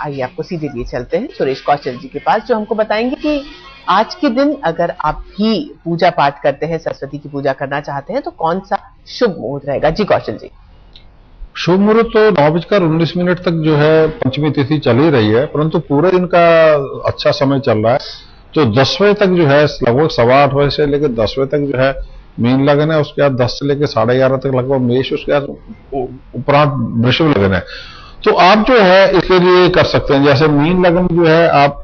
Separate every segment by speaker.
Speaker 1: आइए आपको सीधे लिए चलते हैं सुरेश कौशल जी के पास, जो हमको बताएंगे कि आज के दिन अगर आप भी पूजा पाठ करते हैं, सरस्वती की पूजा करना चाहते हैं, तो कौन सा शुभ मुहूर्त रहेगा। जी कौशल जी।
Speaker 2: शुभ मुहूर्त तो 9:19 तक जो है पंचमी तिथि चल ही रही है, परंतु पूरे दिन का अच्छा समय चल रहा है। तो 10 बजे तक जो है, लगभग 8:15 से लेकर 10 बजे तक जो है मीन लगन है। उसके बाद 10 से लेकर 11:30 तक लगभग मेष, उसके बाद उपरांत वृषभ लगन है। तो आप जो है इसके लिए कर सकते हैं, जैसे मीन लगन जो है, आप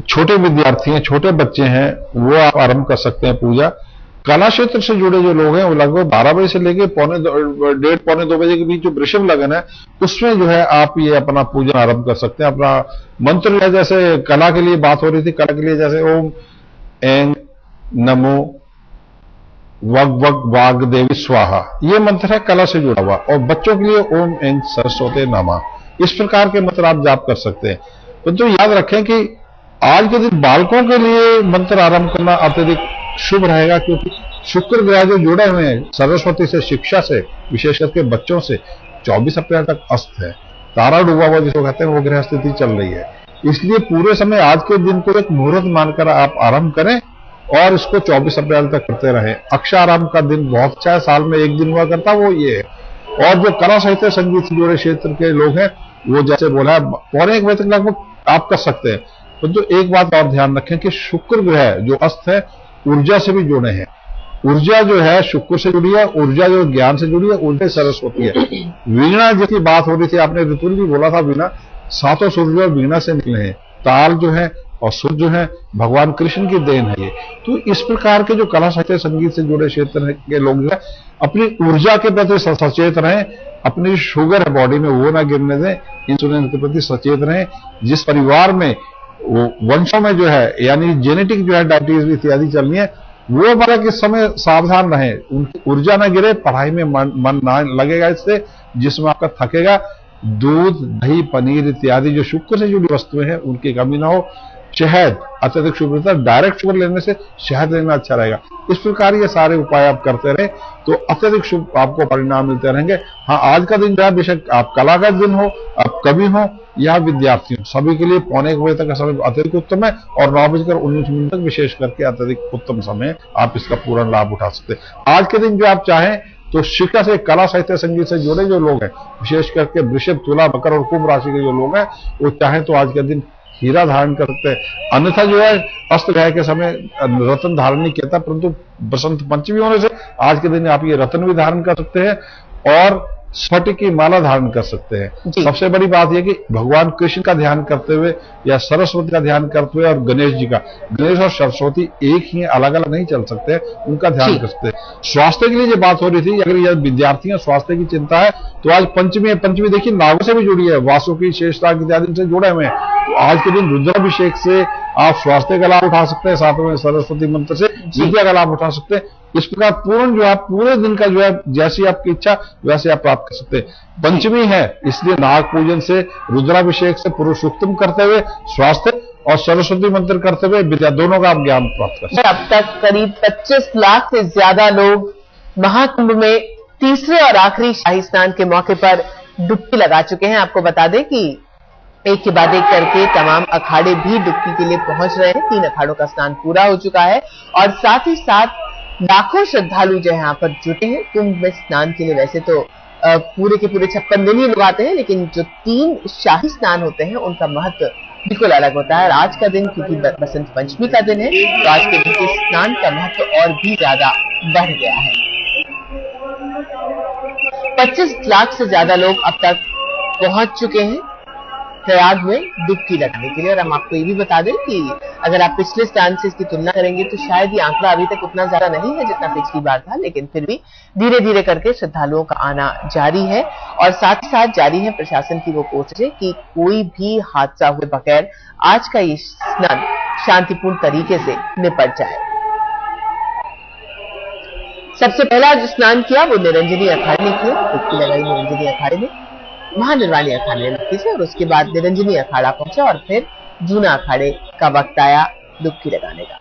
Speaker 2: छोटे विद्यार्थी हैं, छोटे बच्चे हैं, वो आप आरंभ कर सकते हैं पूजा। कला क्षेत्र से जुड़े जो लोग हैं वो लगभग 12 बजे से लेकर पौने 2 बजे के बीच जो वृषभ लगन है, उसमें जो है आप ये अपना पूजन आरंभ कर सकते हैं। अपना मंत्र है, जैसे कला के लिए बात हो रही थी, कला के लिए जैसे ओम ऐं नमो वग वग वाग देवी स्वाहा, ये मंत्र है कला से जुड़ा हुआ। और बच्चों के लिए ओम ऐं सरस्वती नमः, इस प्रकार के मंत्र आप जाप कर सकते हैं। तो याद रखें कि आज के दिन बालकों के लिए मंत्र आरंभ करना अत्यधिक शुभ रहेगा, क्योंकि शुक्र ग्रह जो जुड़े हुए हैं सरस्वती से, शिक्षा से, विशेष करके बच्चों से, 24 अप्रैल तक अस्त है। तारा डूबा हुआ जिसको कहते हैं, वो ग्रह स्थिति चल रही है। इसलिए पूरे समय आज के दिन को एक मुहूर्त मानकर आप आरंभ करें और इसको 24 अप्रैल तक करते रहें। अक्षाराम का दिन बहुत अच्छा है, साल में एक दिन हुआ करता, वो ये है। और जो कला साहित्य संगीत से जुड़े क्षेत्र के लोग हैं, वो जैसे बोला है 12:45 बजे तक लगभग आप कर सकते हैं। तो एक बात और ध्यान रखें कि शुक्र ग्रह जो अस्त है, ऊर्जा से भी जुड़े हैं। ऊर्जा जो है शुक्र से जुड़ी है, ऊर्जा जो ज्ञान से जुड़ी है, ऊर्जा सरस्वती है। वीणा जिसकी बात हो रही थी, आपने ऋतुल भी बोला था, वीणा सातों सूर्य और वीणा से निकले हैं। ताल जो है और सुर जो है भगवान कृष्ण की देन है ये। तो इस प्रकार के जो कला साहित्य संगीत से जुड़े क्षेत्र के लोग जो है, अपनी ऊर्जा के प्रति सचेत रहें, अपनी शुगर है बॉडी में वो ना गिरने दें, इंसुलिन के प्रति सचेत रहें। जिस परिवार में वो वंशों में जो है, यानी जेनेटिक जो है डायबिटीज इत्यादि चलनी है, वो वाला किस समय सावधान रहें, उनकी ऊर्जा ना गिरे, पढ़ाई में मन ना लगेगा, इससे जिसमें आपका थकेगा। दूध, दही, पनीर इत्यादि जो शुक्र से जुड़ी वस्तुएं हैं, उनकी कमी ना हो। शहद अत्यधिक शुभ रहता है, डायरेक्ट शुगर लेने से शहद लेना अच्छा रहेगा। इस प्रकार ये सारे उपाय आप करते रहे तो अत्यधिक शुभ आपको परिणाम मिलते रहेंगे। हाँ, आज का दिन जो है, बेशक आप कला का दिन हो, आप कवि हो या विद्यार्थी हो, सभी के लिए 12:45 बजे तक का समय अत्यधिक उत्तम है। और 9:19 तक विशेष करके अत्यधिक उत्तम समय, आप इसका पूर्ण लाभ उठा सकते हैं। आज के दिन जो आप चाहें तो शिक्षा से, कला साहित्य संगीत से जुड़े जो लोग हैं, विशेष करके वृषभ, तुला, मकर और कुंभ राशि के जो लोग हैं, वो चाहें तो आज के दिन हीरा धारण कर सकते हैं। अन्यथा जो है अस्त ग्रह के समय रत्न धारण नहीं किया था, परंतु बसंत पंचमी होने से आज के दिन आप ये रत्न भी धारण कर सकते हैं और स्फटिक की माला धारण कर सकते हैं। सबसे बड़ी बात यह कि भगवान कृष्ण का ध्यान करते हुए या सरस्वती का ध्यान करते हुए, और गणेश जी का, गणेश और सरस्वती एक ही अलग अलग नहीं चल सकते, उनका ध्यान कर सकते हैं। स्वास्थ्य के लिए जो बात हो रही थी, अगर यह विद्यार्थियों स्वास्थ्य की चिंता है तो आज पंचमी है। पंचमी देखिए नागों से भी जुड़ी है, वासुकी, शेषनाग इत्यादि से जुड़े हुए हैं। तो आज के दिन रुद्राभिषेक से आप स्वास्थ्य का लाभ उठा सकते हैं, साथ में सरस्वती मंत्र से विद्या का लाभ उठा सकते हैं। इस प्रकार पूर्ण जो है पूरे दिन का जो है, जैसी आपकी इच्छा वैसे आप प्राप्त कर सकते हैं। पंचमी है, इसलिए नाग पूजन से, रुद्राभिषेक से, पुरुष सूक्तम करते हुए स्वास्थ्य और सरस्वती मंत्र करते हुए विद्या, दोनों का आप ज्ञान प्राप्त कर सकते हैं।
Speaker 1: अब तक करीब 25 लाख से ज्यादा लोग महाकुंभ में तीसरे और आखिरी शाही स्नान के मौके पर डुबकी लगा चुके हैं। आपको बता दें कि एक के बाद एक करके तमाम अखाड़े भी डुबकी के लिए पहुंच रहे हैं। 3 अखाड़ों का स्नान पूरा हो चुका है और साथ ही साथ लाखों श्रद्धालु जो यहाँ पर जुटे हैं कुंभ में स्नान के लिए। वैसे तो पूरे के पूरे 56 दिन ही लोग आते हैं, लेकिन जो 3 शाही स्नान होते हैं उनका महत्व बिल्कुल अलग होता है। और आज का दिन क्योंकि बसंत पंचमी का दिन है, तो आज के दिन के स्नान का महत्व और भी ज्यादा बढ़ गया है। 25 लाख से ज्यादा लोग अब तक पहुंच चुके हैं प्रयाग में डुबकी लगाने के लिए। और हम आपको ये भी बता दें कि अगर आप पिछले स्नान से इसकी तुलना करेंगे तो शायद ये आंकड़ा अभी तक उतना ज्यादा नहीं है जितना पिछली बार था, लेकिन फिर भी धीरे धीरे करके श्रद्धालुओं का आना जारी है। और साथ ही साथ जारी है प्रशासन की वो कोशिशें कि कोई भी हादसा हुए बगैर आज का ये स्नान शांतिपूर्ण तरीके से निपट जाए। सबसे पहला जो स्नान किया वो निरंजनी अखाड़े ने किया, डुबकी लगाई निरंजनी अखाड़े ने, महानिर्वाणी अखाड़े में से, और उसके बाद निरंजनी अखाड़ा पहुंचा और फिर जूना अखाड़े का वक्त आया डुबकी लगाने का।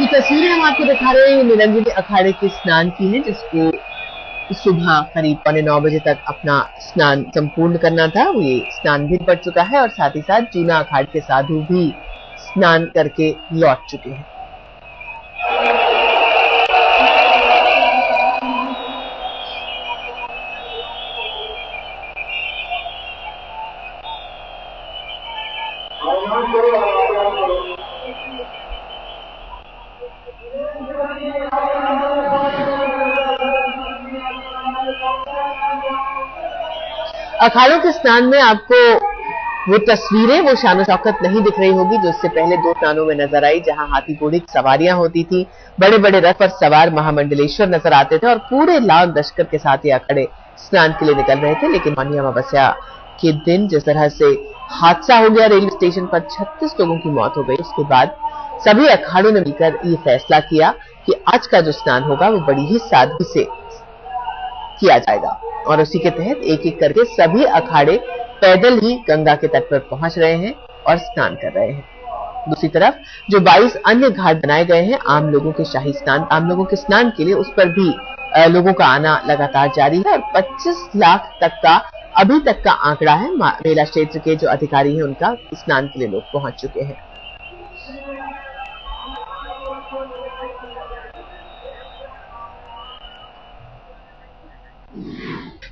Speaker 1: की तस्वीरें हम आपको दिखा रहे हैं निरंजनी अखाड़े के स्नान की है, जिसको सुबह करीब 9:15 बजे तक अपना स्नान संपूर्ण करना था। वो ये स्नान भी पड़ चुका है और साथ ही साथ जूना अखाड़े के साधु भी स्नान करके लौट चुके हैं। अखाड़ों के स्नान में आपको वो तस्वीरें, वो शान शौकत नहीं दिख रही होगी जो इससे पहले 2 स्नानों में नजर आई, जहां हाथी घोड़े की सवारियां होती थी, बड़े बड़े रथ पर सवार महामंडलेश्वर नजर आते थे और पूरे लाल लश्कर के साथ ये अखाड़े स्नान के लिए निकल रहे थे। लेकिन मौनी अमावस्या के दिन जिस तरह से हादसा हो गया, रेलवे स्टेशन पर 36 लोगों की मौत हो गई, उसके बाद सभी अखाड़ों ने मिलकर ये फैसला किया कि आज का जो स्नान होगा वो बड़ी ही सादगी से किया जाएगा और उसी के तहत एक एक करके सभी अखाड़े पैदल ही गंगा के तट पर पहुंच रहे हैं और स्नान कर रहे हैं। दूसरी तरफ जो 22 अन्य घाट बनाए गए हैं आम लोगों के शाही स्नान, आम लोगों के स्नान के लिए, उस पर भी लोगों का आना लगातार जारी है और 25 लाख तक का अभी तक का आंकड़ा है। मेला क्षेत्र के जो अधिकारी हैं उनका स्नान के लिए लोग पहुंच चुके हैं।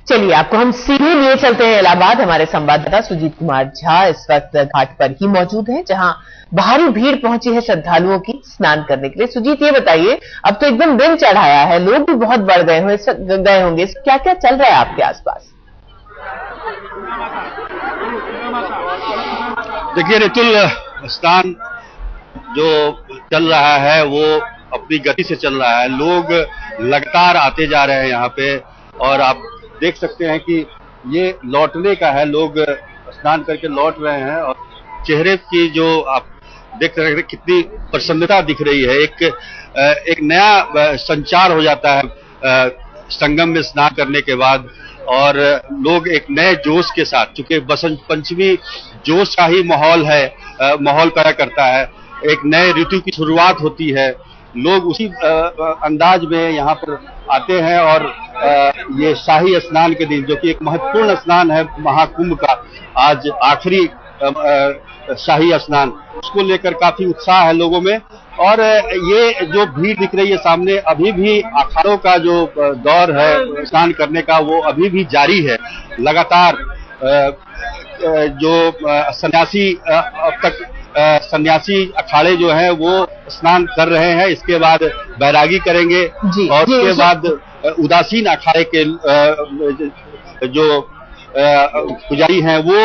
Speaker 1: चलिए आपको हम सीधे लिए चलते हैं इलाहाबाद। हमारे संवाददाता सुजीत कुमार झा इस वक्त घाट पर ही मौजूद हैं, जहां भारी भीड़ पहुंची है श्रद्धालुओं की स्नान करने के लिए। सुजीत, ये बताइए, अब तो एकदम दिन चढ़ाया है, लोग भी बहुत बढ़ गए होंगे, क्या क्या चल रहा है आपके आसपास?
Speaker 3: देखिए ऋतुल, स्नान जो चल रहा है वो अपनी गति से चल रहा है। लोग लगातार आते जा रहे हैं यहाँ पे और आप देख सकते हैं कि ये लौटने का है, लोग स्नान करके लौट रहे हैं और चेहरे की जो आप देख रहे हैं कितनी प्रसन्नता दिख रही है। एक नया संचार हो जाता है संगम में स्नान करने के बाद और लोग एक नए जोश के साथ, चूंकि बसंत पंचमी जोश का ही माहौल है, माहौल पैदा करता है, एक नए ऋतु की शुरुआत होती है, लोग उसी अंदाज में यहाँ पर आते हैं और ये शाही स्नान के दिन, जो कि एक महत्वपूर्ण स्नान है महाकुंभ का, आज आखिरी शाही स्नान, उसको लेकर काफी उत्साह है लोगों में। और ये जो भीड़ दिख रही है सामने, अभी भी अखाड़ों का जो दौर है स्नान करने का वो अभी भी जारी है। लगातार जो सन्यासी अब तक सन्यासी अखाड़े जो है वो स्नान कर रहे हैं, इसके बाद बैरागी करेंगे और उसके बाद उदासीन अखाड़े के जो पुजारी हैं वो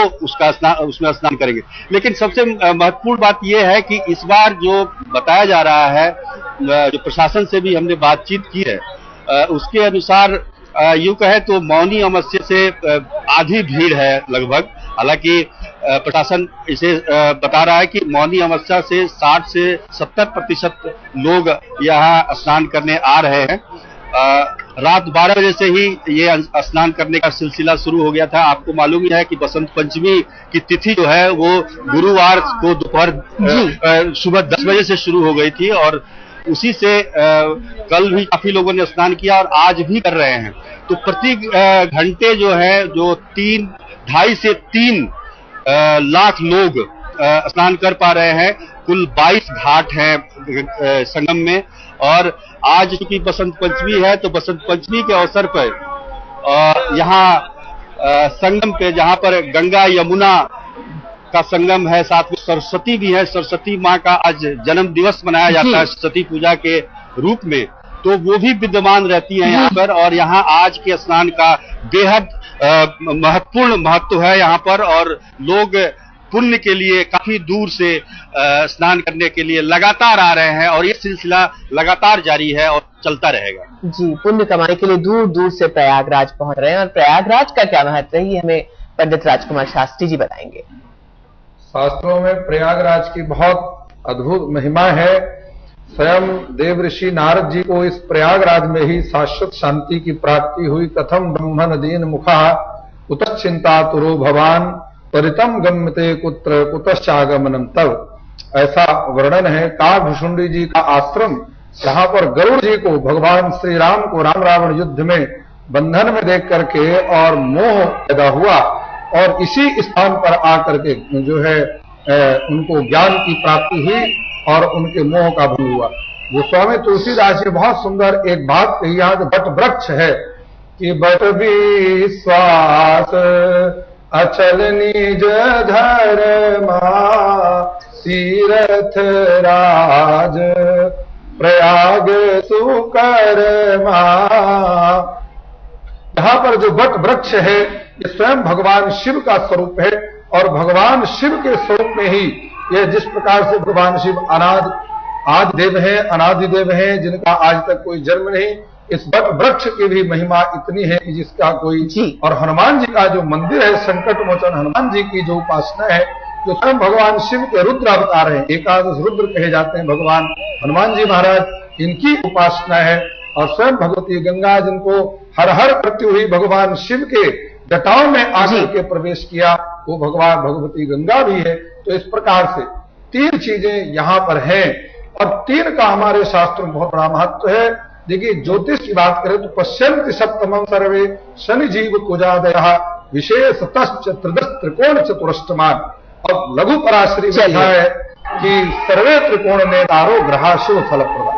Speaker 3: उसमें स्नान करेंगे। लेकिन सबसे महत्वपूर्ण बात यह है कि इस बार जो बताया जा रहा है, जो प्रशासन से भी हमने बातचीत की है, उसके अनुसार यूं कहे तो मौनी अमावस्या से आधी भीड़ है लगभग। हालांकि प्रशासन इसे बता रहा है कि मौनी अमावस्या से 60 से 70% लोग यहाँ स्नान करने आ रहे हैं। रात 12 बजे से ही ये स्नान करने का सिलसिला शुरू हो गया था। आपको मालूम ही है कि बसंत पंचमी की तिथि जो है वो गुरुवार को दोपहर सुबह 10 बजे से शुरू हो गई थी और उसी से कल भी काफी लोगों ने स्नान किया और आज भी कर रहे हैं। तो प्रति घंटे जो है, जो 2.5 से 3 लाख लोग स्नान कर पा रहे हैं। कुल 22 घाट हैं संगम में और आज चूंकि बसंत पंचमी है तो बसंत पंचमी के अवसर पर यहाँ संगम पे, जहाँ पर गंगा यमुना का संगम है, साथ में सरस्वती भी है, सरस्वती माँ का आज जन्म दिवस मनाया जाता है सरस्वती पूजा के रूप में, तो वो भी विद्यमान रहती हैं यहाँ पर। और यहाँ आज के स्नान का बेहद महत्वपूर्ण महत्व है यहाँ पर और लोग पुण्य के लिए काफी दूर से स्नान करने के लिए लगातार आ रहे हैं और ये सिलसिला लगातार जारी है और चलता रहेगा।
Speaker 1: जी, पुण्य कमाने के लिए दूर दूर से प्रयागराज पहुंच रहे हैं और प्रयागराज का क्या महत्व है ये हमें पंडित राजकुमार शास्त्री जी बताएंगे।
Speaker 4: शास्त्रों में प्रयागराज की बहुत अद्भुत महिमा है। स्वयं देव ऋषि नारद जी को इस प्रयागराज में ही शाश्वत शांति की प्राप्ति हुई। कथम ब्रह्म नदीन मुखा कुतश्चिंता तुरो भवान परितम गम्यते कुत्र कुतश्चागमनम तव। ऐसा वर्णन है। काकभुशुंडी जी का आश्रम, जहां पर गरुड़ जी को भगवान श्री राम को राम रावण युद्ध में बंधन में देख करके और मोह पैदा हुआ, और इसी स्थान पर आकर के जो है उनको ज्ञान की प्राप्ति हुई और उनके मोह का भंग हुआ। गोस्वामी तुलसीदास जी बहुत सुंदर एक बात कही, यहाँ जो बट वृक्ष है कि बट विश्वास अचल निज धर्मा तीरथ राज प्रयाग सुकर्मा। यहां पर जो बट वृक्ष है ये स्वयं भगवान शिव का स्वरूप है, और भगवान शिव के स्वरूप में ही यह जिस प्रकार से भगवान शिव आदिदेव हैं, अनादिदेव हैं, जिनका आज तक कोई जन्म नहीं, इस बट वृक्ष की भी महिमा इतनी है कि जिसका कोई। और हनुमान जी का जो मंदिर है, संकट मोचन हनुमान जी की जो उपासना है, जो स्वयं भगवान शिव के रुद्र अवतार हैं, एकादश रुद्र कहे जाते हैं भगवान हनुमान जी महाराज, इनकी उपासना है। और स्वयं भगवती गंगा जिनको हर हर करती हुई भगवान शिव के जटाओं में आकर के प्रवेश किया, वो भगवान भगवती गंगा भी है। तो इस प्रकार से तीन चीजें यहां पर हैं, और तीन का हमारे शास्त्र में बहुत बड़ा महत्व है। देखिए, ज्योतिष की बात करें तो पश्यन्ति सप्तमं सर्वे शनि जीव कुजादयः विशेष त्रिदश त्रिकोण चतुरष्टमान। और लघु पराश्री में लिखा है कि सर्वे त्रिकोण नेतारो ग्रहा शिव फल प्रदान।